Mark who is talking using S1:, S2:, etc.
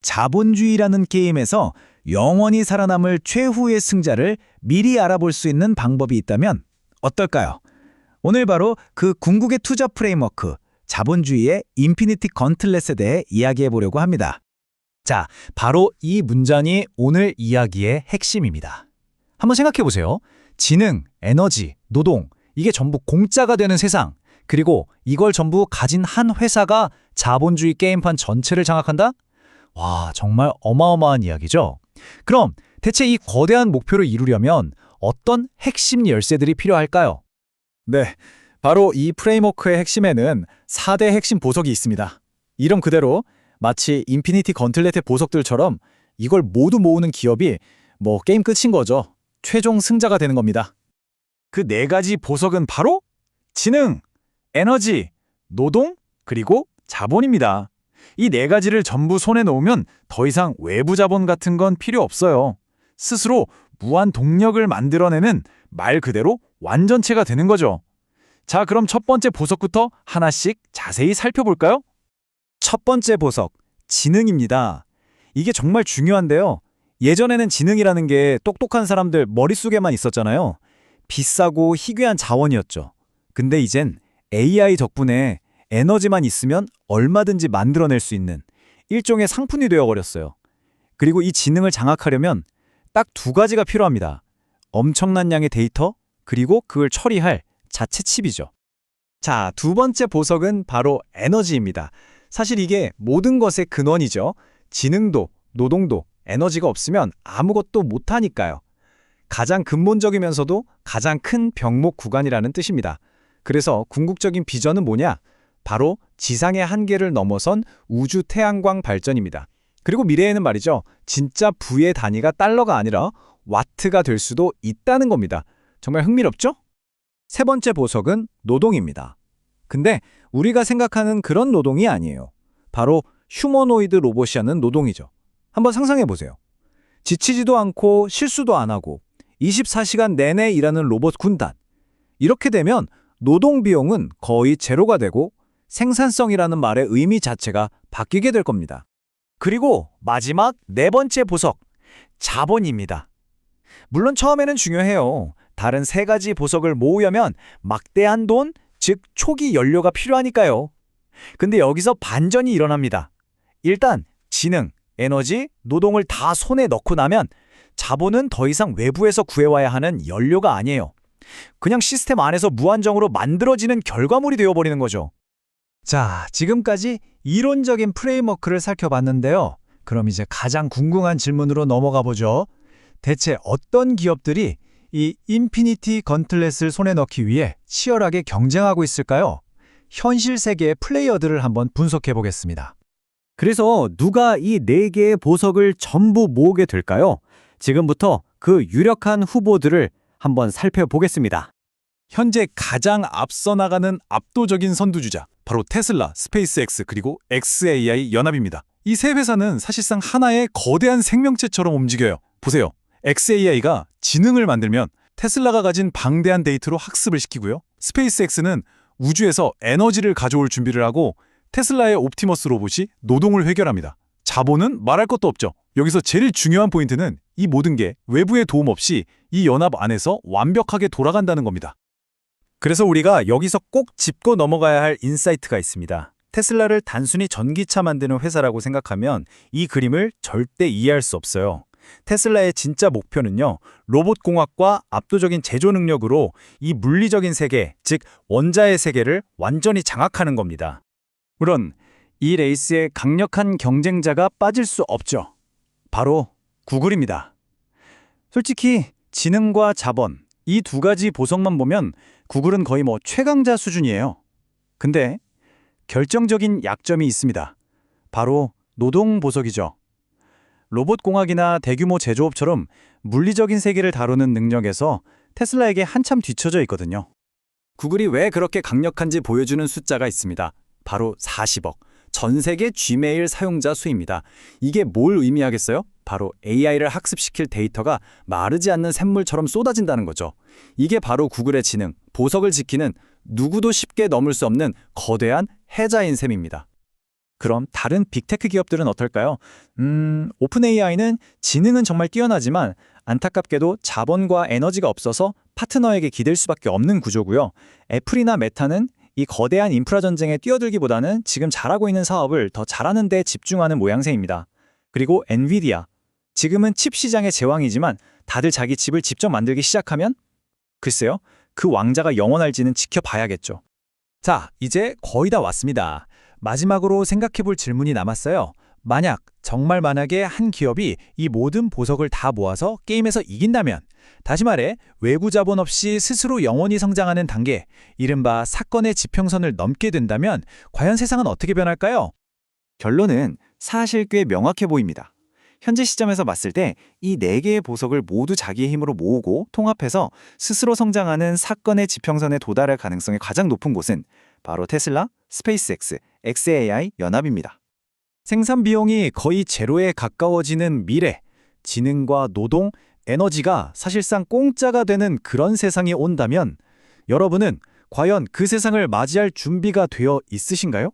S1: 자본주의라는 게임에서 영원히 살아남을 최후의 승자를 미리 알아볼 수 있는 방법이 있다면 어떨까요? 오늘 바로 그 궁극의 투자 프레임워크, 자본주의의 인피니티 건틀렛에 대해 이야기해 보려고 합니다. 자, 바로 이 문장이 오늘 이야기의 핵심입니다. 한번 생각해 보세요. 지능, 에너지, 노동, 이게 전부 공짜가 되는 세상, 그리고 이걸 전부 가진 한 회사가 자본주의 게임판 전체를 장악한다? 와, 정말 어마어마한 이야기죠? 그럼 대체 이 거대한 목표를 이루려면 어떤 핵심 열쇠들이 필요할까요? 네, 바로 이 프레임워크의 핵심에는 4대 핵심 보석이 있습니다. 이름 그대로 마치 인피니티 건틀렛의 보석들처럼 이걸 모두 모으는 기업이 게임 끝인 거죠. 최종 승자가 되는 겁니다. 그 4가지 보석은 바로 지능, 에너지, 노동, 그리고 자본입니다. 이 4가지를 전부 손에 놓으면 더 이상 외부 자본 같은 건 필요 없어요. 스스로 무한 동력을 만들어내는 말 그대로 완전체가 되는 거죠. 자, 그럼 첫 번째 보석부터 하나씩 자세히 살펴볼까요? 첫 번째 보석, 지능입니다. 이게 정말 중요한데요. 예전에는 지능이라는 게 똑똑한 사람들 머릿속에만 있었잖아요. 비싸고 희귀한 자원이었죠. 근데 이젠 AI 덕분에 에너지만 있으면 얼마든지 만들어낼 수 있는 일종의 상품이 되어버렸어요. 그리고 이 지능을 장악하려면 딱 2가지가 필요합니다. 엄청난 양의 데이터, 그리고 그걸 처리할 자체 칩이죠. 자, 2번째 보석은 바로 에너지입니다. 사실 이게 모든 것의 근원이죠. 지능도, 노동도, 에너지가 없으면 아무것도 못하니까요. 가장 근본적이면서도 가장 큰 병목 구간이라는 뜻입니다. 그래서 궁극적인 비전은 뭐냐? 바로 지상의 한계를 넘어선 우주 태양광 발전입니다. 그리고 미래에는 말이죠. 진짜 부의 단위가 달러가 아니라 와트가 될 수도 있다는 겁니다. 정말 흥미롭죠? 3번째 보석은 노동입니다. 근데 우리가 생각하는 그런 노동이 아니에요. 바로 휴머노이드 로봇이 하는 노동이죠. 한번 상상해 보세요. 지치지도 않고 실수도 안 하고 24시간 내내 일하는 로봇 군단. 이렇게 되면 노동 비용은 거의 제로가 되고 생산성이라는 말의 의미 자체가 바뀌게 될 겁니다. 그리고 마지막 4번째 보석, 자본입니다. 물론 처음에는 중요해요. 다른 3가지 보석을 모으려면 막대한 돈, 즉 초기 연료가 필요하니까요. 근데 여기서 반전이 일어납니다. 일단 지능, 에너지, 노동을 다 손에 넣고 나면 자본은 더 이상 외부에서 구해와야 하는 연료가 아니에요. 그냥 시스템 안에서 무한정으로 만들어지는 결과물이 되어버리는 거죠. 자, 지금까지 이론적인 프레임워크를 살펴봤는데요. 그럼 이제 가장 궁금한 질문으로 넘어가 보죠. 대체 어떤 기업들이 이 인피니티 건틀렛을 손에 넣기 위해 치열하게 경쟁하고 있을까요? 현실 세계의 플레이어들을 한번 분석해 보겠습니다.
S2: 그래서 누가 이 4개의 보석을 전부 모으게 될까요? 지금부터 그 유력한 후보들을 한번 살펴보겠습니다.
S1: 현재 가장 앞서 나가는 압도적인 선두주자, 바로 테슬라, 스페이스X 그리고 xAI 연합입니다. 이 3회사는 사실상 하나의 거대한 생명체처럼 움직여요. 보세요. xAI가 지능을 만들면 테슬라가 가진 방대한 데이터로 학습을 시키고요. 스페이스X는 우주에서 에너지를 가져올 준비를 하고 테슬라의 옵티머스 로봇이 노동을 해결합니다. 자본은 말할 것도 없죠. 여기서 제일 중요한 포인트는 이 모든 게 외부의 도움 없이 이 연합 안에서 완벽하게 돌아간다는 겁니다. 그래서 우리가 여기서 꼭 짚고 넘어가야 할 인사이트가 있습니다. 테슬라를 단순히 전기차 만드는 회사라고 생각하면 이 그림을 절대 이해할 수 없어요. 테슬라의 진짜 목표는요, 로봇공학과 압도적인 제조 능력으로 이 물리적인 세계, 즉 원자의 세계를 완전히 장악하는 겁니다. 물론 이 레이스에 강력한 경쟁자가 빠질 수 없죠. 바로 구글입니다. 솔직히 지능과 자본, 이 2가지 보석만 보면 구글은 거의 최강자 수준이에요. 근데 결정적인 약점이 있습니다. 바로 노동 보석이죠. 로봇공학이나 대규모 제조업처럼 물리적인 세계를 다루는 능력에서 테슬라에게 한참 뒤처져 있거든요. 구글이 왜 그렇게 강력한지 보여주는 숫자가 있습니다. 바로 40억. 전 세계 G메일 사용자 수입니다. 이게 뭘 의미하겠어요? 바로 AI를 학습시킬 데이터가 마르지 않는 샘물처럼 쏟아진다는 거죠. 이게 바로 구글의 지능, 보석을 지키는 누구도 쉽게 넘을 수 없는 거대한 해자인 셈입니다.
S3: 그럼 다른 빅테크 기업들은 어떨까요? 오픈 AI는 지능은 정말 뛰어나지만 안타깝게도 자본과 에너지가 없어서 파트너에게 기댈 수밖에 없는 구조고요. 애플이나 메타는 이 거대한 인프라 전쟁에 뛰어들기보다는 지금 잘하고 있는 사업을 더 잘하는 데 집중하는 모양새입니다. 그리고 엔비디아. 지금은 칩 시장의 제왕이지만 다들 자기 칩을 직접 만들기 시작하면 글쎄요. 그 왕자가 영원할지는 지켜봐야겠죠.
S1: 자, 이제 거의 다 왔습니다. 마지막으로 생각해 볼 질문이 남았어요. 정말 만약에 한 기업이 이 모든 보석을 다 모아서 게임에서 이긴다면, 다시 말해 외부 자본 없이 스스로 영원히 성장하는 단계, 이른바 사건의 지평선을 넘게 된다면 과연 세상은 어떻게 변할까요?
S3: 결론은 사실 꽤 명확해 보입니다. 현재 시점에서 봤을 때 이 4개의 보석을 모두 자기의 힘으로 모으고 통합해서 스스로 성장하는 사건의 지평선에 도달할 가능성이 가장 높은 곳은 바로 테슬라, 스페이스X, xAI 연합입니다.
S1: 생산 비용이 거의 제로에 가까워지는 미래, 지능과 노동, 에너지가 사실상 공짜가 되는 그런 세상이 온다면 여러분은 과연 그 세상을 맞이할 준비가 되어 있으신가요?